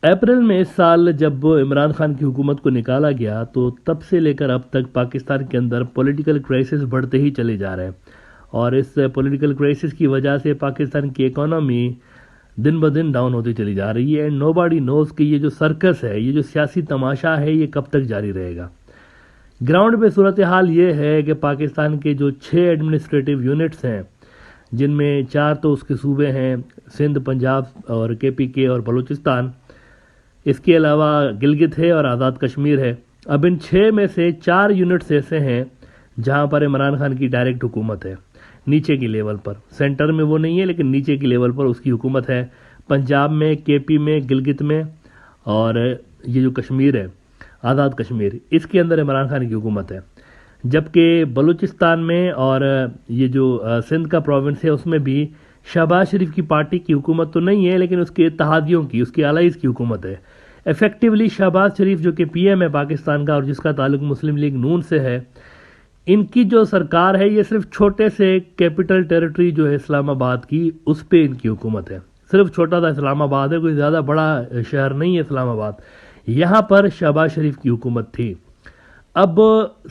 April میں اس سال جب عمران خان کی حکومت کو نکالا گیا تو تب سے لے کر اب تک پاکستان کے اندر پولیٹیکل کرائسس بڑھتے ہی چلے جا رہے ہیں، اور اس پولیٹیکل کرائسس کی وجہ سے پاکستان کی اکانومی دن بدن ڈاؤن ہوتی چلی جا رہی ہے، اینڈ نو باڈی نوز کہ یہ جو سرکس ہے، یہ جو سیاسی تماشا ہے، یہ کب تک جاری رہے گا۔ گراؤنڈ پہ صورتحال یہ ہے کہ پاکستان کے جو 6 ایڈمنسٹریٹو یونٹس ہیں، جن میں 4 تو اس کے صوبے ہیں، سندھ، پنجاب اور KPK اور بلوچستان، اس کے علاوہ گلگت ہے اور آزاد کشمیر ہے۔ اب ان 6 میں سے 4 یونٹس ایسے ہیں جہاں پر عمران خان کی ڈائریکٹ حکومت ہے، نیچے کی لیول پر۔ سینٹر میں وہ نہیں ہے لیکن نیچے کی لیول پر اس کی حکومت ہے، پنجاب میں، KP میں، گلگت میں، اور یہ جو کشمیر ہے، آزاد کشمیر، اس کے اندر عمران خان کی حکومت ہے۔ جبکہ بلوچستان میں اور یہ جو سندھ کا پروونس ہے، اس میں بھی شہباز شریف کی پارٹی کی حکومت تو نہیں ہے لیکن اس کے اتحادیوں کی، اس کے الائز کی حکومت ہے۔ ایفیکٹولی شہباز شریف جو کہ PM ہے پاکستان کا اور جس کا تعلق مسلم لیگ نون سے ہے، ان کی جو سرکار ہے یہ صرف چھوٹے سے کیپٹل ٹیریٹری جو ہے اسلام آباد کی، اس پہ ان کی حکومت ہے۔ صرف چھوٹا سا اسلام آباد ہے، کوئی زیادہ بڑا شہر نہیں ہے اسلام آباد، یہاں پر شہباز شریف کی حکومت تھی۔ اب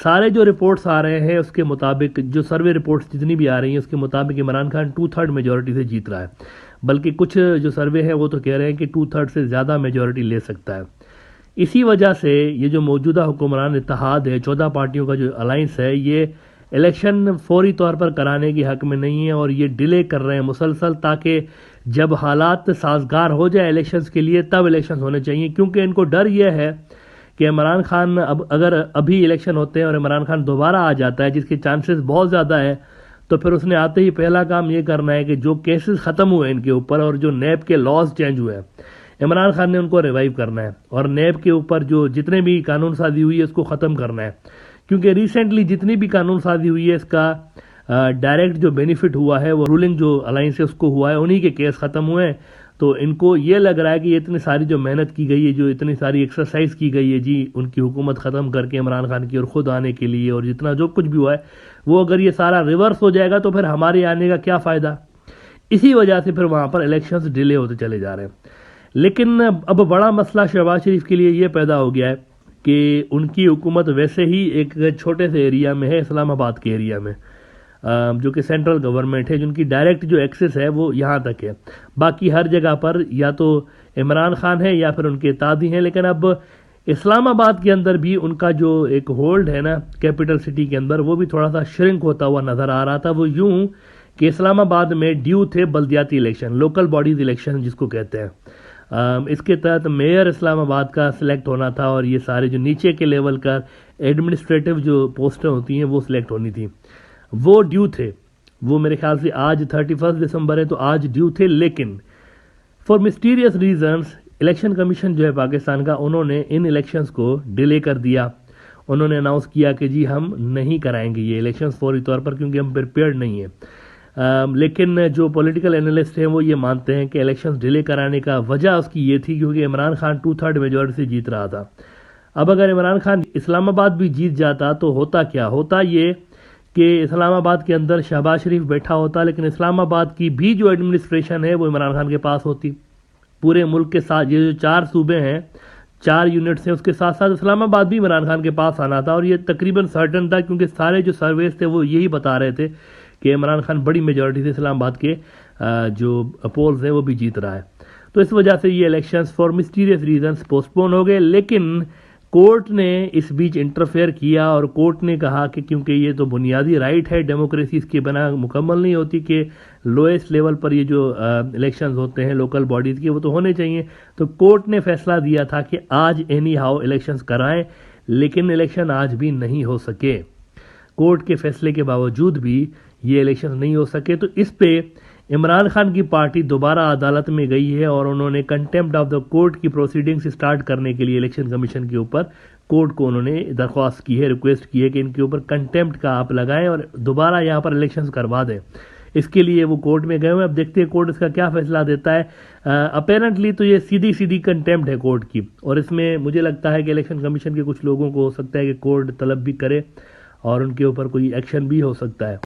سارے جو رپورٹس آ رہے ہیں اس کے مطابق، جو سروے رپورٹس جتنی بھی آ رہی ہیں اس کے مطابق عمران خان 2/3 میجورٹی سے جیت رہا ہے، بلکہ کچھ جو سروے ہیں وہ تو کہہ رہے ہیں کہ 2/3 سے زیادہ میجورٹی لے سکتا ہے۔ اسی وجہ سے یہ جو موجودہ حکمران اتحاد ہے، 14 پارٹیوں کا جو الائنس ہے، یہ الیکشن فوری طور پر کرانے کی حق میں نہیں ہے اور یہ ڈیلے کر رہے ہیں مسلسل، تاکہ جب حالات سازگار ہو جائے الیکشنز کے لیے تب الیکشنز ہونے چاہیے، کیونکہ ان کو ڈر یہ ہے کہ عمران خان اگر ابھی الیکشن ہوتے ہیں اور عمران خان دوبارہ آ جاتا ہے، جس کے چانسز بہت زیادہ ہیں، تو پھر اس نے آتے ہی پہلا کام یہ کرنا ہے کہ جو کیسز ختم ہوئے ان کے اوپر اور جو نیب کے لاز چینج ہوئے ہیں، عمران خان نے ان کو ریوائیو کرنا ہے اور نیب کے اوپر جو جتنے بھی قانون سازی ہوئی ہے اس کو ختم کرنا ہے، کیونکہ ریسنٹلی جتنی بھی قانون سازی ہوئی ہے اس کا ڈائریکٹ جو بینیفٹ ہوا ہے وہ رولنگ جو الائنس ہے اس کو ہوا ہے، انہی کے کیس ختم ہوئے ہیں۔ تو ان کو یہ لگ رہا ہے کہ یہ اتنی ساری جو محنت کی گئی ہے، جو اتنی ساری ایکسرسائز کی گئی ہے جی ان کی حکومت ختم کر کے عمران خان کی اور خود آنے کے لیے، اور جتنا جو کچھ بھی ہوا ہے وہ اگر یہ سارا ریورس ہو جائے گا تو پھر ہمارے آنے کا کیا فائدہ؟ اسی وجہ سے پھر وہاں پر الیکشنز ڈیلے ہوتے چلے جا رہے ہیں۔ لیکن اب بڑا مسئلہ شہباز شریف کے لیے یہ پیدا ہو گیا ہے کہ ان کی حکومت ویسے ہی ایک چھوٹے سے ایریا میں ہے، اسلام آباد کے ایریا میں، جو کہ سینٹرل گورنمنٹ ہے، جن کی ڈائریکٹ جو ایکسس ہے وہ یہاں تک ہے، باقی ہر جگہ پر یا تو عمران خان ہے یا پھر ان کے اتحادی ہیں۔ لیکن اب اسلام آباد کے اندر بھی ان کا جو ایک ہولڈ ہے نا کیپٹل سٹی کے اندر، وہ بھی تھوڑا سا شرنک ہوتا ہوا نظر آ رہا تھا۔ وہ یوں کہ اسلام آباد میں ڈیو تھے بلدیاتی الیکشن، لوکل باڈیز الیکشن جس کو کہتے ہیں، اس کے تحت میئر اسلام آباد کا سلیکٹ ہونا تھا اور یہ سارے جو نیچے کے لیول کا ایڈمنسٹریٹو جو پوسٹیں ہوتی ہیں وہ سلیکٹ ہونی تھی، وہ ڈیو تھے۔ وہ میرے خیال سے آج 31 دسمبر ہے تو آج ڈیو تھے، لیکن for mysterious reasons election commission جو ہے پاکستان کا، انہوں نے ان الیکشنز کو ڈیلے کر دیا۔ انہوں نے اناؤنس کیا کہ جی ہم نہیں کرائیں گے یہ الیکشنز فوری طور پر، کیونکہ ہم پریپیئرڈ نہیں ہیں۔ لیکن جو پولیٹیکل اینالسٹ ہیں وہ یہ مانتے ہیں کہ الیکشنز ڈیلے کرانے کا وجہ اس کی یہ تھی کیونکہ عمران خان 2/3 میجورٹی سے جیت رہا تھا۔ اب اگر عمران خان اسلام آباد بھی جیت جاتا تو ہوتا کیا؟ ہوتا یہ کہ اسلام آباد کے اندر شہباز شریف بیٹھا ہوتا، لیکن اسلام آباد کی بھی جو ایڈمنسٹریشن ہے وہ عمران خان کے پاس ہوتی۔ پورے ملک کے ساتھ یہ جو 4 صوبے ہیں، 4 یونٹس ہیں، اس کے ساتھ ساتھ اسلام آباد بھی عمران خان کے پاس آنا تھا، اور یہ تقریباً سرٹن تھا کیونکہ سارے جو سرویز تھے وہ یہی بتا رہے تھے کہ عمران خان بڑی میجورٹی سے اسلام آباد کے جو پولز ہیں وہ بھی جیت رہا ہے۔ تو اس وجہ سے یہ elections for mysterious reasons postpone ہو گئے، لیکن کورٹ نے اس بیچ انٹرفیئر کیا اور کورٹ نے کہا کہ کیونکہ یہ تو بنیادی رائٹ ہے ڈیموکریسی، اس کے بنا مکمل نہیں ہوتی کہ لوئسٹ لیول پر یہ جو الیکشنز ہوتے ہیں لوکل باڈیز کے وہ تو ہونے چاہیے۔ تو کورٹ نے فیصلہ دیا تھا کہ آج اینی ہاؤ الیکشنز کرائیں، لیکن الیکشن آج بھی نہیں ہو سکے۔ کورٹ کے فیصلے کے باوجود بھی یہ الیکشن نہیں ہو سکے، تو اس پہ عمران خان کی پارٹی دوبارہ عدالت میں گئی ہے اور انہوں نے کنٹیمپٹ آف دا کورٹ کی پروسیڈنگز سٹارٹ کرنے کے لیے الیکشن کمیشن کے اوپر کورٹ کو انہوں نے درخواست کی ہے، ریکویسٹ کی ہے کہ ان کے اوپر کنٹیمپٹ کا آپ لگائیں اور دوبارہ یہاں پر الیکشنز کروا دیں۔ اس کے لیے وہ کورٹ میں گئے ہوئے، اب دیکھتے ہیں کورٹ اس کا کیا فیصلہ دیتا ہے۔ اپیرنٹلی تو یہ سیدھی کنٹیمپٹ ہے کورٹ کی، اور اس میں مجھے لگتا ہے کہ الیکشن کمیشن کے کچھ لوگوں کو ہو سکتا ہے کہ کورٹ طلب بھی کرے اور ان کے اوپر کوئی ایکشن بھی ہو سکتا ہے۔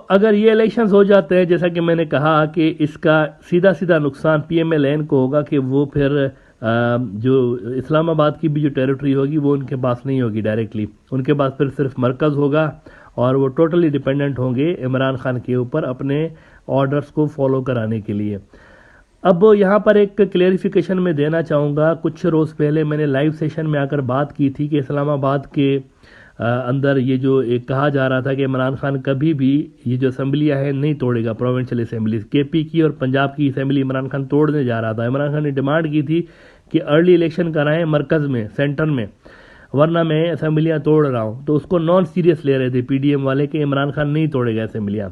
اگر یہ الیکشنز ہو جاتے ہیں، جیسا کہ میں نے کہا کہ اس کا سیدھا نقصان PMLN کو ہوگا کہ وہ پھر جو اسلام آباد کی بھی جو ٹیریٹری ہوگی وہ ان کے پاس نہیں ہوگی ڈائریکٹلی، ان کے پاس پھر صرف مرکز ہوگا اور وہ ٹوٹلی ڈیپینڈنٹ ہوں گے عمران خان کے اوپر اپنے آرڈرز کو فالو کرانے کے لیے۔ اب یہاں پر ایک کلیریفیکیشن میں دینا چاہوں گا، کچھ روز پہلے میں نے لائیو سیشن میں آ کر بات کی تھی کہ اسلام آباد کے اندر یہ جو ایک کہا جا رہا تھا کہ عمران خان کبھی بھی یہ جو اسمبلیاں ہیں نہیں توڑے گا، پروونشل اسمبلیز کے پی کی اور پنجاب کی اسمبلی عمران خان توڑنے جا رہا تھا۔ عمران خان نے ڈیمانڈ کی تھی کہ ارلی الیکشن کرائیں مرکز میں، سینٹر میں، ورنہ میں اسمبلیاں توڑ رہا ہوں۔ تو اس کو نان سیریس لے رہے تھے پی ڈی ایم والے کہ عمران خان نہیں توڑے گا اسمبلیاں،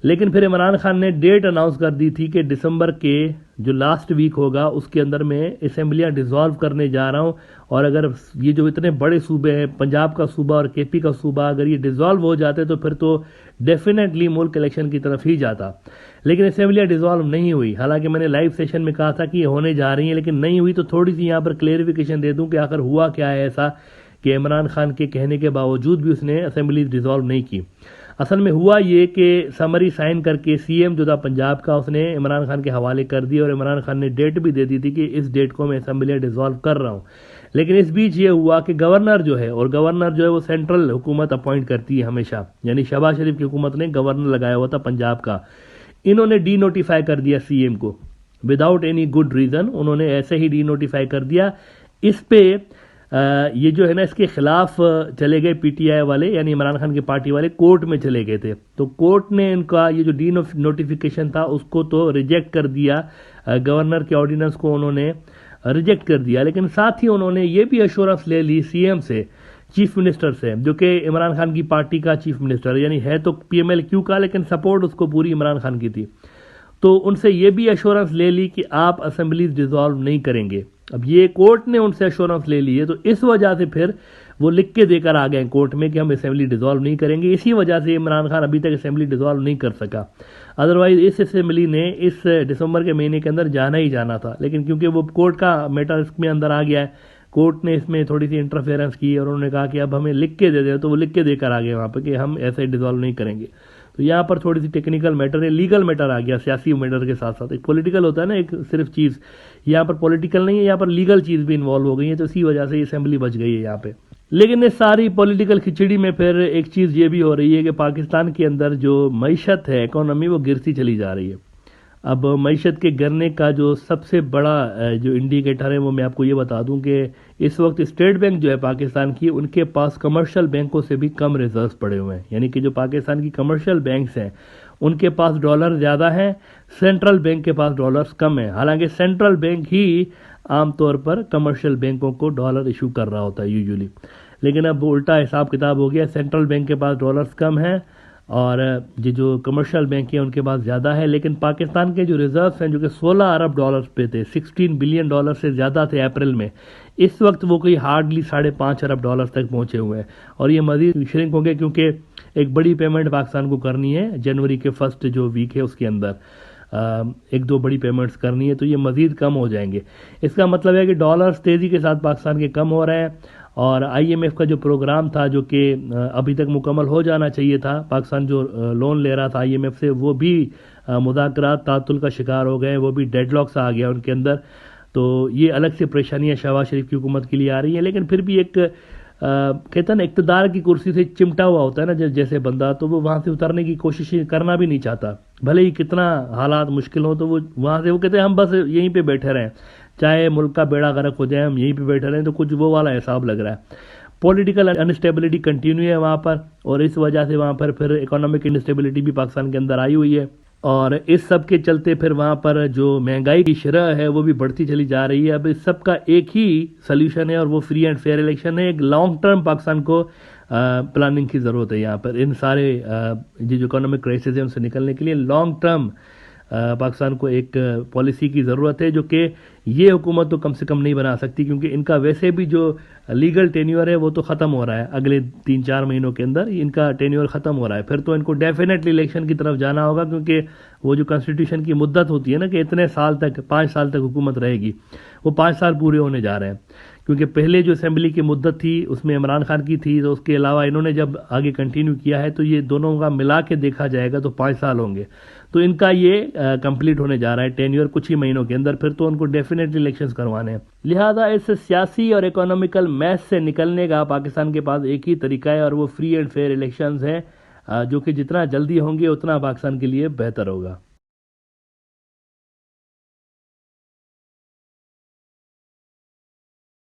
لیکن پھر عمران خان نے ڈیٹ اناؤنس کر دی تھی کہ دسمبر کے جو لاسٹ ویک ہوگا اس کے اندر میں اسمبلیاں ڈیزالو کرنے جا رہا ہوں، اور اگر یہ جو اتنے بڑے صوبے ہیں، پنجاب کا صوبہ اور کے پی کا صوبہ، اگر یہ ڈیزالو ہو جاتے تو پھر تو ڈیفینیٹلی ملک الیکشن کی طرف ہی جاتا، لیکن اسمبلیاں ڈیزالو نہیں ہوئی۔ حالانکہ میں نے لائیو سیشن میں کہا تھا کہ یہ ہونے جا رہی ہیں لیکن نہیں ہوئی، تو تھوڑی سی یہاں پر کلیریفیکیشن دے دوں کہ آخر ہوا کیا ہے ایسا کہ عمران خان کے کہنے کے باوجود بھی اس نے اسمبلی ڈیزالو نہیں کی۔ اصل میں ہوا یہ کہ سمری سائن کر کے سی ایم جو تھا پنجاب کا اس نے عمران خان کے حوالے کر دی، اور عمران خان نے ڈیٹ بھی دے دی تھی کہ اس ڈیٹ کو میں اسمبلیاں ڈیزالو کر رہا ہوں۔ لیکن اس بیچ یہ ہوا کہ گورنر جو ہے، اور گورنر جو ہے وہ سینٹرل حکومت اپوائنٹ کرتی ہے ہمیشہ، یعنی شہباز شریف کی حکومت نے گورنر لگایا ہوا تھا پنجاب کا، انہوں نے ڈی نوٹیفائی کر دیا سی ایم کو وداؤٹ اینی گڈ ریزن، انہوں نے ایسے ہی ڈی نوٹیفائی کر دیا۔ اس پہ یہ جو ہے نا اس کے خلاف چلے گئے پی ٹی آئی والے، یعنی عمران خان کی پارٹی والے کورٹ میں چلے گئے تھے، تو کورٹ نے ان کا یہ جو ڈی نوٹیفیکیشن تھا اس کو تو ریجیکٹ کر دیا، گورنر کے آرڈیننس کو انہوں نے ریجیکٹ کر دیا، لیکن ساتھ ہی انہوں نے یہ بھی ایشورنس لے لی سی ایم سے، چیف منسٹر سے، جو کہ عمران خان کی پارٹی کا چیف منسٹر، یعنی ہے تو پی ایم ایل کیو کا لیکن سپورٹ اس کو پوری عمران خان کی تھی، تو ان سے یہ بھی ایشورنس لے لی کہ آپ اسمبلیز ڈیزالو نہیں کریں گے۔ اب یہ کورٹ نے ان سے ایشورنس لے لی ہے، تو اس وجہ سے پھر وہ لکھ کے دے کر آ گئے کورٹ میں کہ ہم اسمبلی ڈیزالو نہیں کریں گے، اسی وجہ سے عمران خان ابھی تک اسمبلی ڈیزالو نہیں کر سکا، ادروائز اس اسمبلی نے اس دسمبر کے مہینے کے اندر جانا ہی جانا تھا، لیکن کیونکہ وہ کورٹ کا میٹر اس میں اندر آ گیا ہے، کورٹ نے اس میں تھوڑی سی انٹرفیئرنس کی اور انہوں نے کہا کہ اب ہمیں لکھ کے دے دیں، تو وہ لکھ کے دے کر آ گئے وہاں پہ کہ ہم ایسے ڈیزالو نہیں کریں گے۔ تو یہاں پر تھوڑی سی ٹیکنیکل میٹر ہے، لیگل میٹر آ گیا، سیاسی میٹر کے ساتھ ساتھ ایک پولیٹیکل ہوتا ہے نا ایک صرف چیز، یہاں پر پولیٹیکل نہیں ہے، یہاں پر لیگل چیز بھی انوالو ہو گئی ہے، تو اسی وجہ سے یہ اسمبلی بچ گئی ہے یہاں پہ۔ لیکن اس ساری پولیٹیکل کھچڑی میں پھر ایک چیز یہ بھی ہو رہی ہے کہ پاکستان کے اندر جو معیشت ہے، اکانومی، وہ گرتی چلی جا رہی ہے۔ اب معیشت کے گرنے کا جو سب سے بڑا جو انڈیکیٹر ہے وہ میں آپ کو یہ بتا دوں کہ اس وقت اسٹیٹ بینک جو ہے پاکستان کی، ان کے پاس کمرشل بینکوں سے بھی کم ریزروز پڑے ہوئے ہیں، یعنی کہ جو پاکستان کی کمرشل بینکس ہیں ان کے پاس ڈالر زیادہ ہیں، سینٹرل بینک کے پاس ڈالرز کم ہیں، حالانکہ سینٹرل بینک ہی عام طور پر کمرشل بینکوں کو ڈالر ایشو کر رہا ہوتا ہے یوزولی، لیکن اب الٹا حساب کتاب ہو گیا، سینٹرل بینک کے پاس ڈالرز کم ہیں اور یہ جو کمرشل بینک ہیں ان کے پاس زیادہ ہے، لیکن پاکستان کے جو ریزروز ہیں جو کہ 16 ارب ڈالرز پہ تھے، 16 بلین ڈالر سے زیادہ تھے اپریل میں، اس وقت وہ کوئی ہارڈلی 5.5 ارب ڈالر تک پہنچے ہوئے ہیں، اور یہ مزید شرنک ہوں گے کیونکہ ایک بڑی پیمنٹ پاکستان کو کرنی ہے جنوری کے فرسٹ جو ویک ہے اس کے اندر، ایک دو بڑی پیمنٹس کرنی ہے، تو یہ مزید کم ہو جائیں گے۔ اس کا مطلب ہے کہ ڈالرز تیزی کے ساتھ پاکستان کے کم ہو رہے ہیں، اور آئی ایم ایف کا جو پروگرام تھا جو کہ ابھی تک مکمل ہو جانا چاہیے تھا، پاکستان جو لون لے رہا تھا آئی ایم ایف سے، وہ بھی مذاکرات تعطل کا شکار ہو گئے، وہ بھی ڈیڈ لاکس آ گیا ان کے اندر، تو یہ الگ سے پریشانیاں شہباز شریف کی حکومت کے لیے آ رہی ہیں، لیکن پھر بھی ایک کہتا ہے نا اقتدار کی کرسی سے چمٹا ہوا ہوتا ہے نا جیسے بندہ، تو وہ وہاں سے اترنے کی کوشش کرنا بھی نہیں چاہتا، بھلے ہی کتنا حالات مشکل ہوں، تو وہ وہاں سے وہ کہتے ہیں ہم بس یہیں پہ بیٹھے رہیں، چاہے ملک کا بیڑا غرق ہو جائے ہم یہیں پہ بیٹھے رہیں، تو کچھ وہ والا حساب لگ رہا ہے۔ پولیٹیکل انسٹیبلٹی کنٹینیو ہے وہاں پر، اور اس وجہ سے وہاں پر پھر اکانومک انسٹیبلٹی بھی پاکستان کے اندر آئی ہوئی ہے، اور اس سب کے چلتے پھر وہاں پر جو مہنگائی کی شرح ہے وہ بھی بڑھتی چلی جا رہی ہے۔ اب اس سب کا ایک ہی سلیوشن ہے اور وہ فری اینڈ فیئر الیکشن ہے، ایک لانگ ٹرم پاکستان کو پلاننگ کی ضرورت ہے یہاں پر، ان سارے جو اکانومک کرائسس ہیں ان سے نکلنے کے لیے لانگ ٹرم پاکستان کو ایک پالیسی کی ضرورت ہے، جو کہ یہ حکومت تو کم سے کم نہیں بنا سکتی، کیونکہ ان کا ویسے بھی جو لیگل ٹینیور ہے وہ تو ختم ہو رہا ہے، اگلے 3-4 مہینوں کے اندر ان کا ٹینیور ختم ہو رہا ہے، پھر تو ان کو ڈیفینیٹلی الیکشن کی طرف جانا ہوگا، کیونکہ وہ جو کانسٹیٹیوشن کی مدت ہوتی ہے نا کہ اتنے سال تک 5 سال تک حکومت رہے گی، وہ 5 سال پورے ہونے جا رہے ہیں، کیونکہ پہلے جو اسمبلی کی مدت تھی اس میں عمران خان کی تھی، تو اس کے علاوہ انہوں نے جب آگے کنٹینیو کیا ہے تو یہ دونوں کا ملا کے دیکھا جائے گا تو 5 سال ہوں گے، تو ان کا یہ کمپلیٹ ہونے جا رہا ہے ٹینیور کچھ ہی مہینوں کے اندر، پھر تو ان کو ڈیفینیٹلی الیکشنز کروانے ہیں۔ لہذا اس سیاسی اور اکنامیکل میس سے نکلنے کا پاکستان کے پاس ایک ہی طریقہ ہے، اور وہ فری اینڈ فیئر الیکشنز ہیں، جو کہ جتنا جلدی ہوں گے اتنا پاکستان کے لیے بہتر ہوگا۔